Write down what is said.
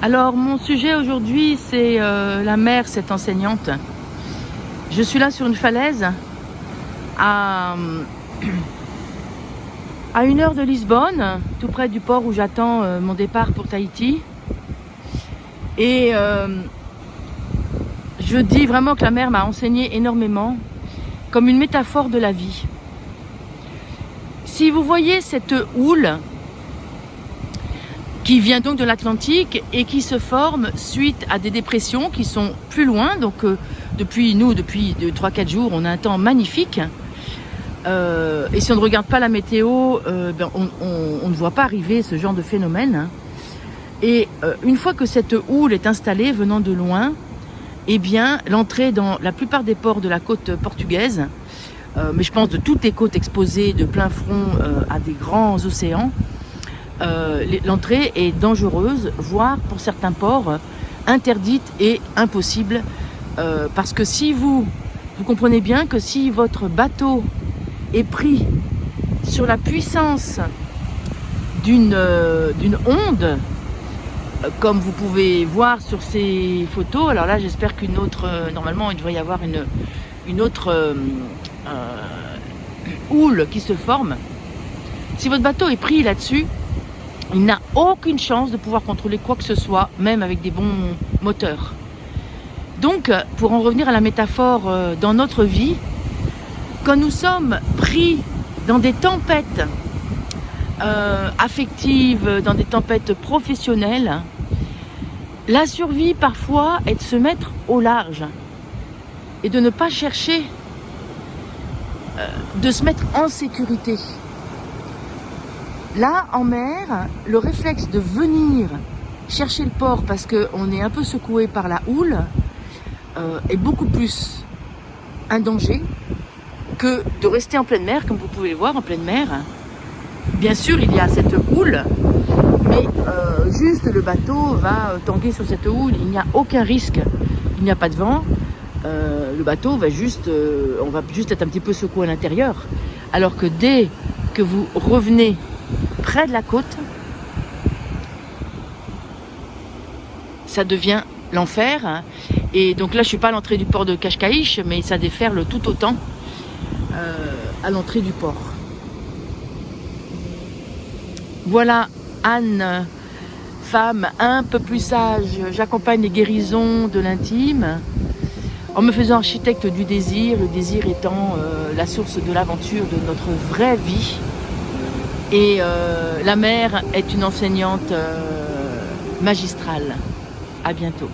Alors, mon sujet aujourd'hui, c'est la mère, cette enseignante. Je suis là sur une falaise à 1 heure de Lisbonne, tout près du port où j'attends mon départ pour Tahiti. Et je dis vraiment que la mer m'a enseigné énormément, comme une métaphore de la vie. Si vous voyez cette houle qui vient donc de l'Atlantique et qui se forme suite à des dépressions qui sont plus loin. Donc depuis 3-4 jours, on a un temps magnifique. Et si on ne regarde pas la météo, on ne voit pas arriver ce genre de phénomène. Et une fois que cette houle est installée venant de loin, eh bien l'entrée dans la plupart des ports de la côte portugaise, mais je pense de toutes les côtes exposées de plein front à des grands océans, l'entrée est dangereuse, voire pour certains ports interdite et impossible, parce que si vous comprenez bien que si votre bateau est pris sur la puissance d'une onde, comme vous pouvez voir sur ces photos, alors là j'espère qu'une autre, normalement il devrait y avoir une autre houle qui se forme. Si votre bateau est pris là-dessus, il n'a aucune chance de pouvoir contrôler quoi que ce soit, même avec des bons moteurs. Donc, pour en revenir à la métaphore dans notre vie, quand nous sommes pris dans des tempêtes affectives, dans des tempêtes professionnelles, la survie parfois est de se mettre au large et de ne pas chercher de se mettre en sécurité. Là, en mer, le réflexe de venir chercher le port parce qu'on est un peu secoué par la houle est beaucoup plus un danger que de rester en pleine mer, comme vous pouvez le voir, en pleine mer. Bien sûr, il y a cette houle, mais juste le bateau va tanguer sur cette houle. Il n'y a aucun risque, il n'y a pas de vent. Le bateau va on va juste être un petit peu secoué à l'intérieur. Alors que dès que vous revenez près de la côte, ça devient l'enfer. Et donc là, je suis pas à l'entrée du port de Cascais, mais ça déferle tout autant à l'entrée du port. Voilà Anne, femme un peu plus sage. J'accompagne les guérisons de l'intime en me faisant architecte du désir, le désir étant la source de l'aventure de notre vraie vie. Et la mère est une enseignante magistrale. À bientôt.